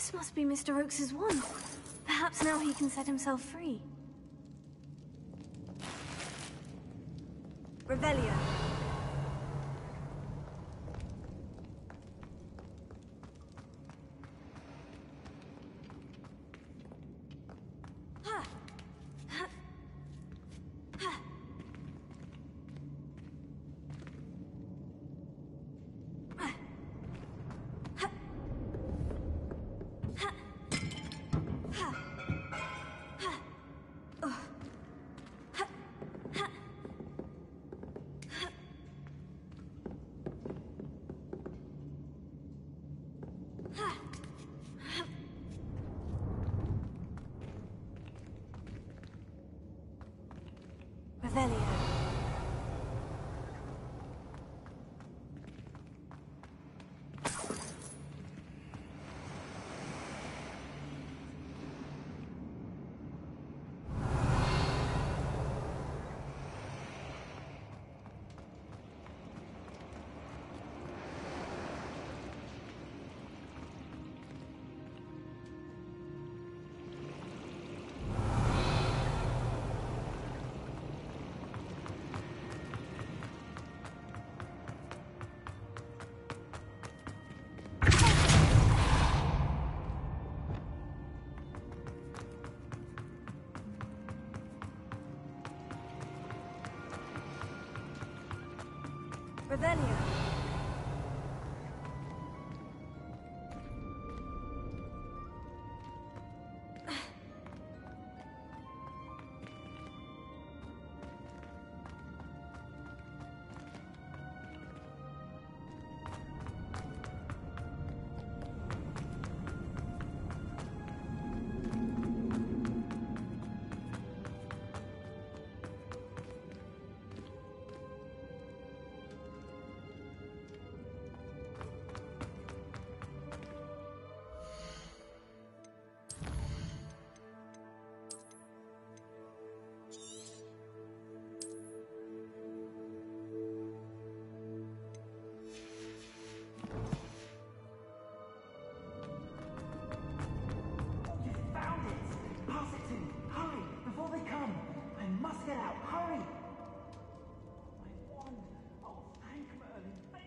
This must be Mr. Oakes's wand. Perhaps now he can set himself free. Revelio. Revelio. Revelio. Get out, hurry! My wand! Oh, thank Merlin, thank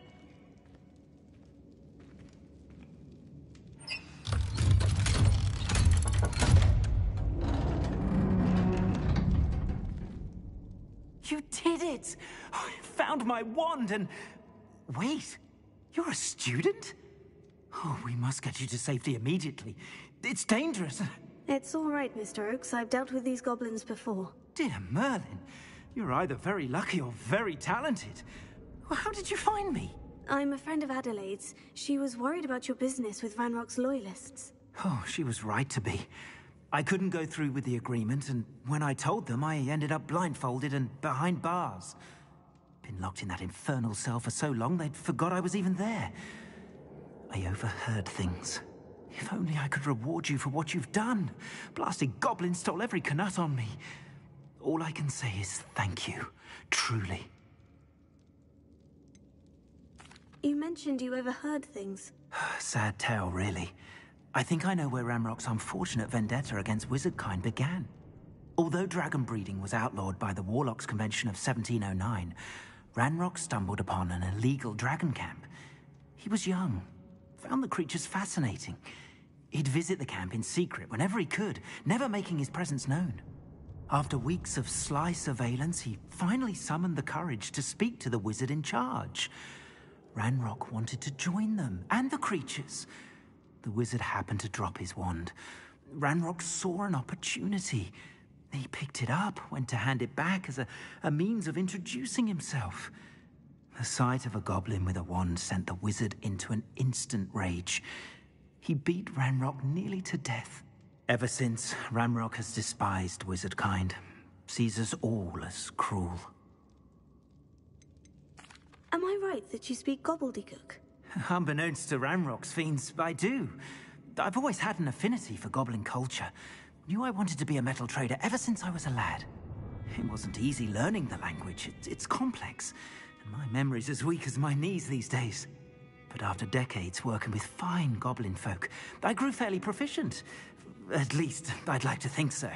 you! You did it! I found my wand and... Wait, you're a student? Oh, we must get you to safety immediately. It's dangerous. It's all right, Mr. Oakes. I've dealt with these goblins before. Dear Merlin, you're either very lucky or very talented. Well, how did you find me? I'm a friend of Adelaide's. She was worried about your business with Ranrock's loyalists. Oh, she was right to be. I couldn't go through with the agreement, and when I told them, I ended up blindfolded and behind bars. Been locked in that infernal cell for so long, they'd forgot I was even there. I overheard things. If only I could reward you for what you've done. Blasted goblin stole every Knut on me. All I can say is thank you, truly. You mentioned you overheard things. Sad tale, really. I think I know where Ranrock's unfortunate vendetta against wizardkind began. Although dragon breeding was outlawed by the Warlocks Convention of 1709, Ranrock stumbled upon an illegal dragon camp. He was young, found the creatures fascinating. He'd visit the camp in secret whenever he could, never making his presence known. After weeks of sly surveillance, he finally summoned the courage to speak to the wizard in charge. Ranrock wanted to join them, and the creatures. The wizard happened to drop his wand. Ranrock saw an opportunity. He picked it up, went to hand it back as a means of introducing himself. The sight of a goblin with a wand sent the wizard into an instant rage. He beat Ranrock nearly to death. Ever since, Ranrock has despised wizardkind, sees us all as cruel. Am I right that you speak gobbledygook? Unbeknownst to Ranrock's fiends, I do. I've always had an affinity for goblin culture. Knew I wanted to be a metal trader ever since I was a lad. It wasn't easy learning the language. It's complex, and my memory's as weak as my knees these days. But after decades working with fine goblin folk, I grew fairly proficient. At least, I'd like to think so.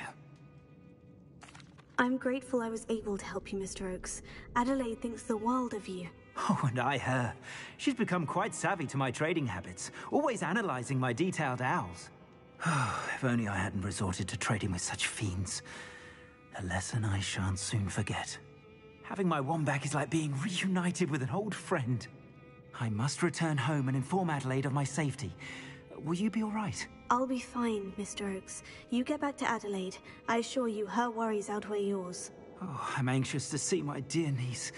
I'm grateful I was able to help you, Mr. Oakes. Adelaide thinks the world of you. Oh, and I her. She's become quite savvy to my trading habits, always analyzing my detailed owls. If only I hadn't resorted to trading with such fiends. A lesson I shan't soon forget. Having my Wombat is like being reunited with an old friend. I must return home and inform Adelaide of my safety. Will you be all right? I'll be fine, Mr. Oakes. You get back to Adelaide. I assure you, her worries outweigh yours. Oh, I'm anxious to see my dear niece.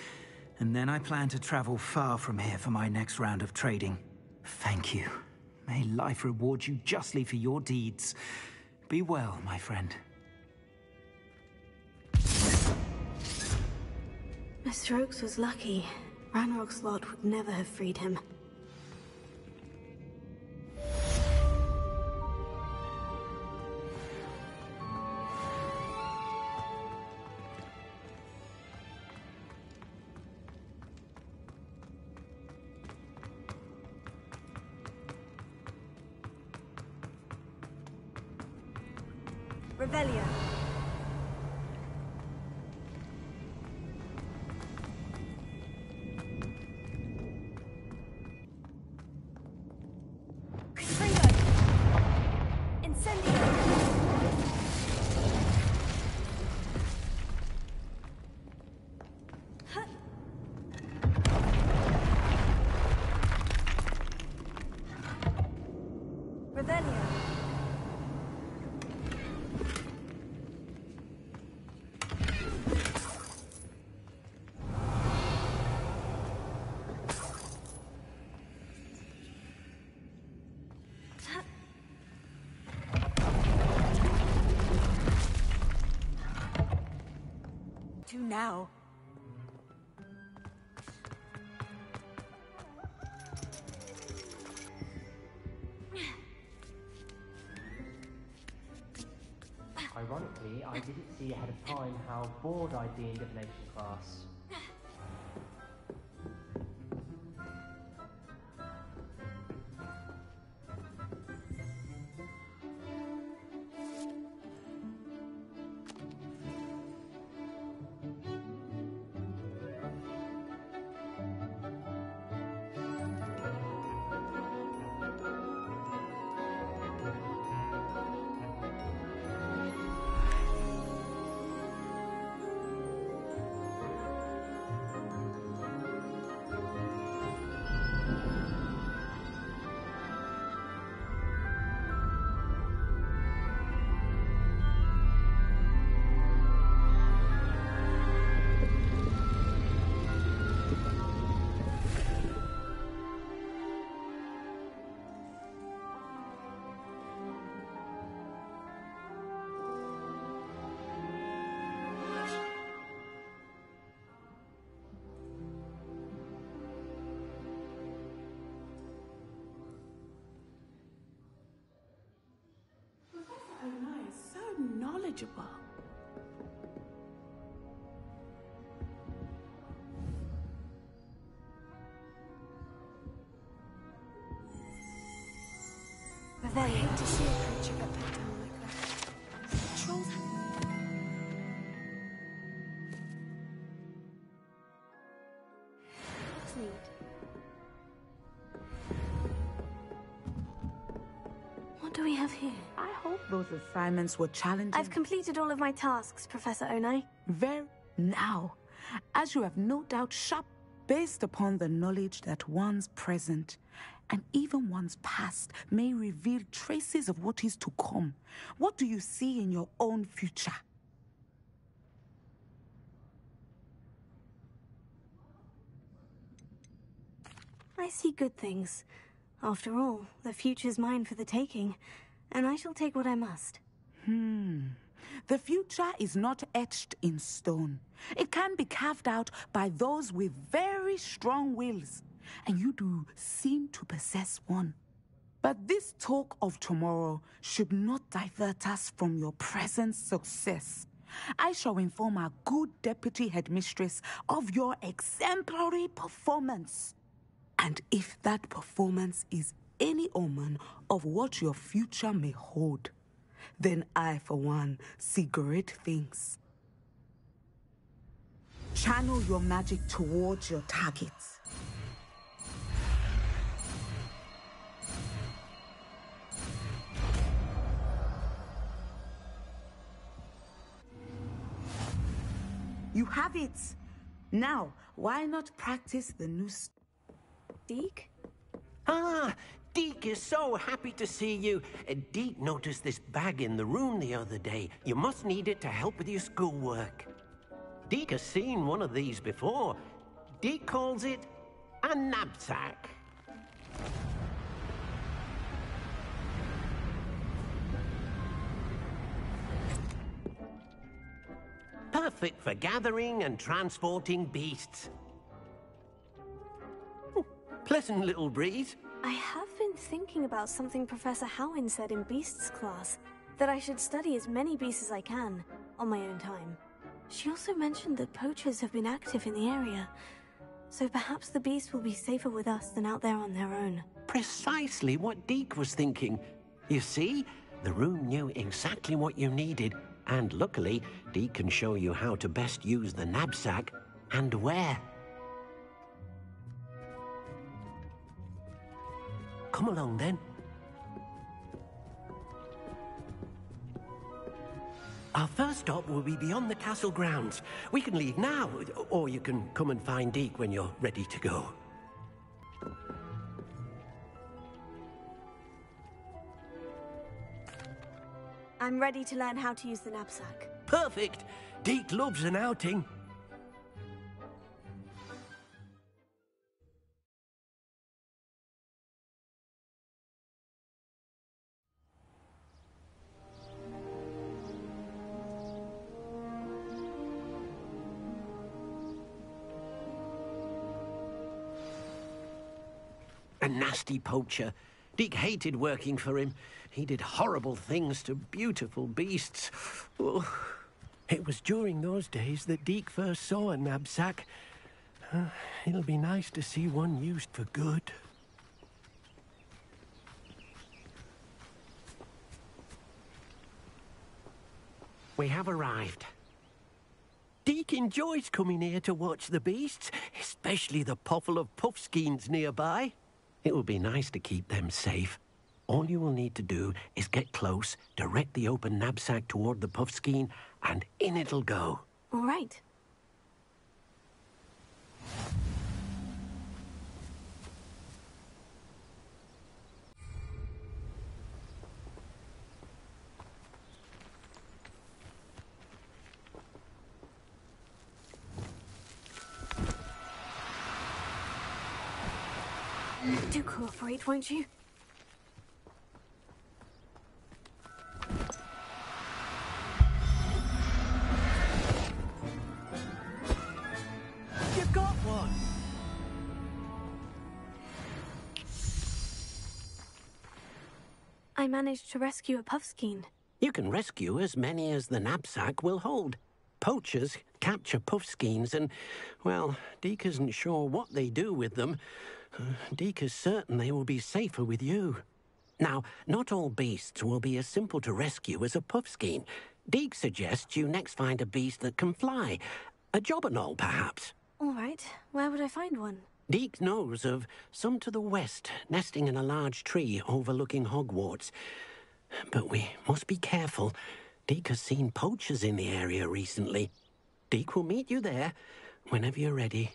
And then I plan to travel far from here for my next round of trading. Thank you. May life reward you justly for your deeds. Be well, my friend. Mr. Oakes was lucky. Ranrock's lot would never have freed him. Revelio. Now. Ironically, I didn't see ahead of time how bored I'd be in divination class. Knowledgeable. I hate to see a creature get back down like that. Trolls neat. What do we have here? I hope those assignments were challenging. I've completed all of my tasks, Professor Onai. Very now, as you have no doubt sharp based upon the knowledge that one's present and even one's past may reveal traces of what is to come. What do you see in your own future? I see good things. After all, the future's mine for the taking, and I shall take what I must. The future is not etched in stone. It can be carved out by those with very strong wills, and you do seem to possess one. But this talk of tomorrow should not divert us from your present success. I shall inform our good deputy headmistress of your exemplary performance. And if that performance is any omen of what your future may hold, then I, for one, see great things. Channel your magic towards your targets. You have it. Now, why not practice the new... Deke? Ah, Deke is so happy to see you. Deke noticed this bag in the room the other day. You must need it to help with your schoolwork. Deke has seen one of these before. Deke calls it a knapsack. Perfect for gathering and transporting beasts. Pleasant little breeze. I have been thinking about something Professor Howin said in Beasts class, that I should study as many beasts as I can, on my own time. She also mentioned that poachers have been active in the area, so perhaps the beasts will be safer with us than out there on their own. Precisely what Deke was thinking. You see, the room knew exactly what you needed, and luckily, Deke can show you how to best use the knapsack and where. Come along, then. Our first stop will be beyond the castle grounds. We can leave now, or you can come and find Deke when you're ready to go. I'm ready to learn how to use the knapsack. Perfect! Deke loves an outing. A nasty poacher. Deke hated working for him. He did horrible things to beautiful beasts. Oh, it was during those days that Deke first saw a knapsack. It'll be nice to see one used for good. We have arrived. Deke enjoys coming here to watch the beasts, especially the potful of puffskeins nearby. It will be nice to keep them safe. All you will need to do is get close, direct the open knapsack toward the puffskein, and in it'll go. All right. Do cooperate, won't you? You've got one! I managed to rescue a puffskein. You can rescue as many as the knapsack will hold. Poachers capture puffskeins and, well, Deke isn't sure what they do with them. Deke is certain they will be safer with you. Now, not all beasts will be as simple to rescue as a puffskein. Deke suggests you next find a beast that can fly. A jobberknoll, perhaps. All right. Where would I find one? Deke knows of some to the west, nesting in a large tree overlooking Hogwarts. But we must be careful. Deke has seen poachers in the area recently. Deke will meet you there whenever you're ready.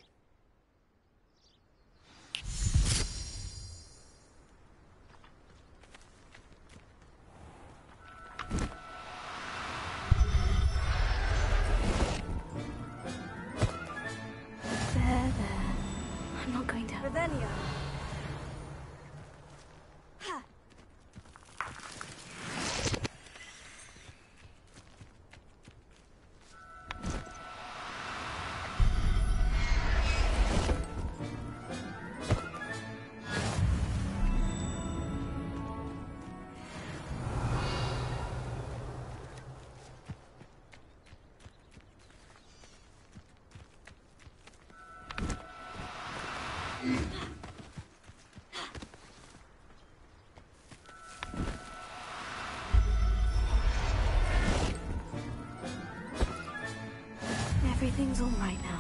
There. I'm not going to... Revelio. Ha! Everything's all right now.